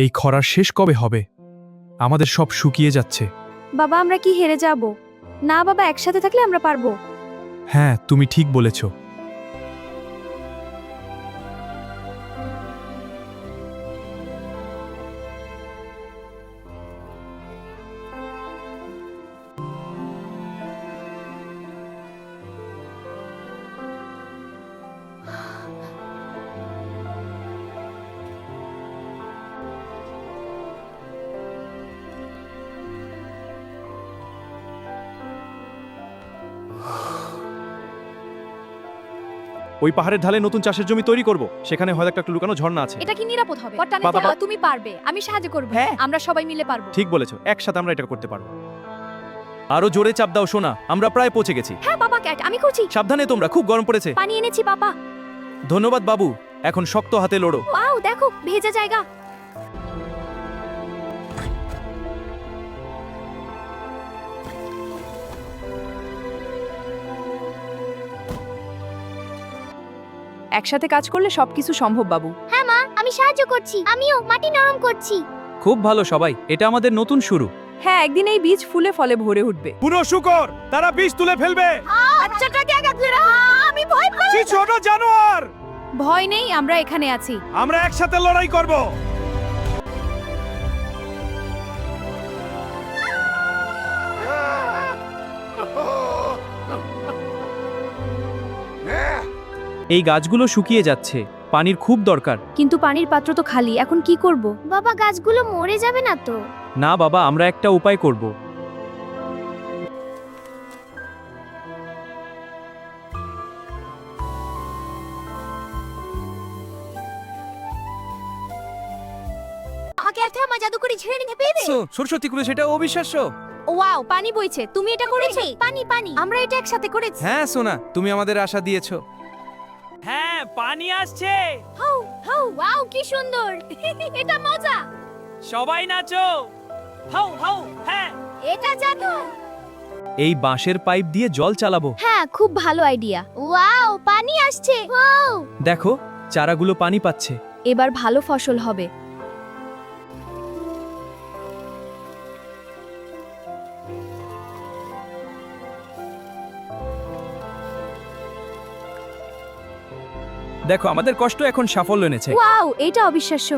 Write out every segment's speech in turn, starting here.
এই খরার শেষ কবে হবে? আমাদের সব শুকিয়ে যাচ্ছে। বাবা আমরা কি হেরে যাব? না বাবা, একসাথে থাকলে আমরা পারবো। হ্যাঁ, তুমি ঠিক বলেছ। ওই পাহাড়ের ঢালে নতুন চাষের জমি তৈরি করব, সেখানে হয়তো একটা লুকানো ঝর্ণা আছে। এটা কি নিরাপদ হবে? পট্টানে বাবা, যাও, তুমি পারবে, আমি সাহায্য করব। হ্যাঁ। আমরা সবাই মিলে পারবো। ঠিক বলেছো, একসাথে আমরা এটা করতে পারবো। আরো জোরে চাপ দাও সোনা, আমরা প্রায় পৌঁছে গেছি। হ্যাঁ বাবা ক্যাট, আমি করছি। সাবধানে তোমরা, খুব গরম পড়েছে। পানি এনেছি বাবা। ধন্যবাদ বাবু, এখন শক্ত হাতে লড়ো। ওয়াও দেখো, ভেজা জায়গা। একসাথে কাজ করলে সবকিছু সম্ভব বাবু। হ্যাঁ মা, আমি সাহায্য করছি। আমিও মাটি নরম করছি। খুব ভালো সবাই, এটা আমাদের নতুন শুরু। হ্যাঁ, একদিন এই বীজ ফুলে ফলে ভরে উঠবে। পুরো শুকর, তারা বীজ তুলে ফেলবে। বাচ্চাটা কে গেছে? আমি ভয় পাই। কি ছোট জানোয়ার! ভয় নেই, আমরা এখানে আছি। আমরা একসাথে লড়াই করব। এই গাছগুলো শুকিয়ে যাচ্ছে, পানির খুব দরকার। কিন্তু পানির পাত্র তো খালি, এখন কি করব? বাবা গাছগুলো মরে যাবে না তো? না বাবা, আমরা একটা উপায় করব। আমাকে একটা আমার জাদুকরি ছেড়ে নিতে পেরে। সরস্বতী কুলে সেটা অবিশ্বাস্য। ওয়াও, পানি বইছে। তুমি এটা করেছো? পানি পানি। আমরা এটা একসাথে করেছি। হ্যাঁ সোনা, তুমি আমাদের আশা দিয়েছো। হ্যাঁ, পানি আসছে। হাউ হাউ, ওয়াও কি সুন্দর। এটা মজা। সবাই নাচো। হাউ হাউ, হ্যাঁ। এটা জাদু। এই বাঁশের পাইপ দিয়ে জল চালাবো। হ্যাঁ, খুব ভালো আইডিয়া। ওয়াও, পানি আসছে। ওয়াও। দেখো, চারাগুলো পানি পাচ্ছে। এবার ভালো ফসল হবে। দেখো, আমাদের কষ্ট এখন সাফল্য এনেছে। ওয়াও, এটা অবিশ্বাস্য।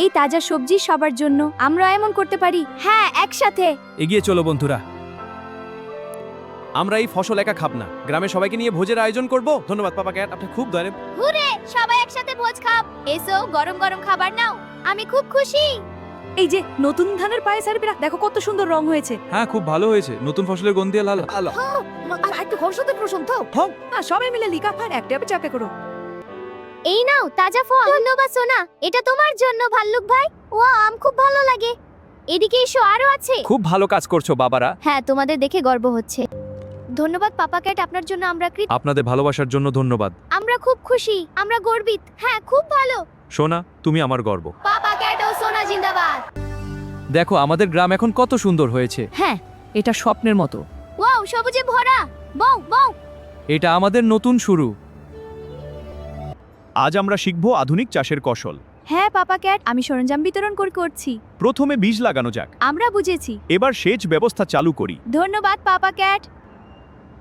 এই তাজা সবজি সবার জন্য। আমরা এমন করতে পারি। হ্যাঁ, একসাথে। এগিয়ে চলো বন্ধুরা, আমরা এই ফসল একা খাব না, গ্রামের সবাইকে নিয়ে ভোজের আয়োজন করব। ধন্যবাদ পাপা ক্যাট, আপনি খুব দয়ালু। হুরে, সবাই একসাথে ভোজ খাব। এসো, গরম গরম খাবার নাও। আমি খুব খুশি। এই যে নতুন ধানের পায়ে সারবিরা, দেখো কত সুন্দর রং হয়েছে। হ্যাঁ, খুব ভালো হয়েছে, নতুন ফসলের গন্ধি লাল। আর একটু হর্ষতে প্রশান্ত হও। সবাই মিলে লিকা আর একটা চাপে করো। এই নাও তাজা ফল। ধন্যবাদ সোনা, এটা তোমার জন্য ভাল্লুক ভাই। ও আম খুব ভালো লাগে। এদিকে এসো, আরো আছে। খুব ভালো কাজ করছো বাবারা। হ্যাঁ, তোমাদের দেখে গর্ব হচ্ছে। ধন্যবাদ পাপা ক্যাট, আপনার জন্য আমরা আপনাদের ভালোবাসার জন্য ধন্যবাদ। আমরা খুব খুশি, আমরা গর্বিত। হ্যাঁ, খুব ভালো। সোনা, তুমি আমার গর্ব। পাপা ক্যাট ও সোনা জিন্দাবাদ। দেখো, আমাদের গ্রাম এখন কত সুন্দর হয়েছে। হ্যাঁ, এটা স্বপ্নের মতো। ওয়াও, সবুজে ভরা। বউ বউ। এটা আমাদের নতুন শুরু। আজ আমরা শিখব আধুনিক চাষের কৌশল। হ্যাঁ পাপা ক্যাট, আমি সরঞ্জাম বিতরণ করছি। প্রথমে বীজ লাগানো যাক। আমরা বুঝেছি। এবার সেচ ব্যবস্থা চালু করি। ধন্যবাদ পাপা ক্যাট।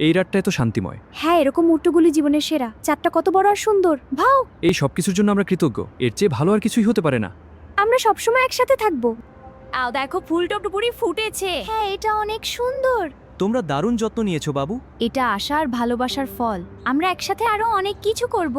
এই রাতটা এত শান্তিময়। হ্যাঁ, এরকম মুহূর্তগুলি জীবনের সেরা। চাঁদটা কত বড় আর সুন্দর। ভাও, এই সবকিছুর জন্য আমরা কৃতজ্ঞ, এর চেয়ে ভালো আর কিছুই হতে পারে না। আমরা সবসময় একসাথে থাকবো। দেখো, ফুলটা পুরি ফুটেছে। হ্যাঁ, এটা অনেক সুন্দর। তোমরা দারুণ যত্ন নিয়েছো বাবু। এটা আশা আর ভালোবাসার ফল। আমরা একসাথে আরো অনেক কিছু করব।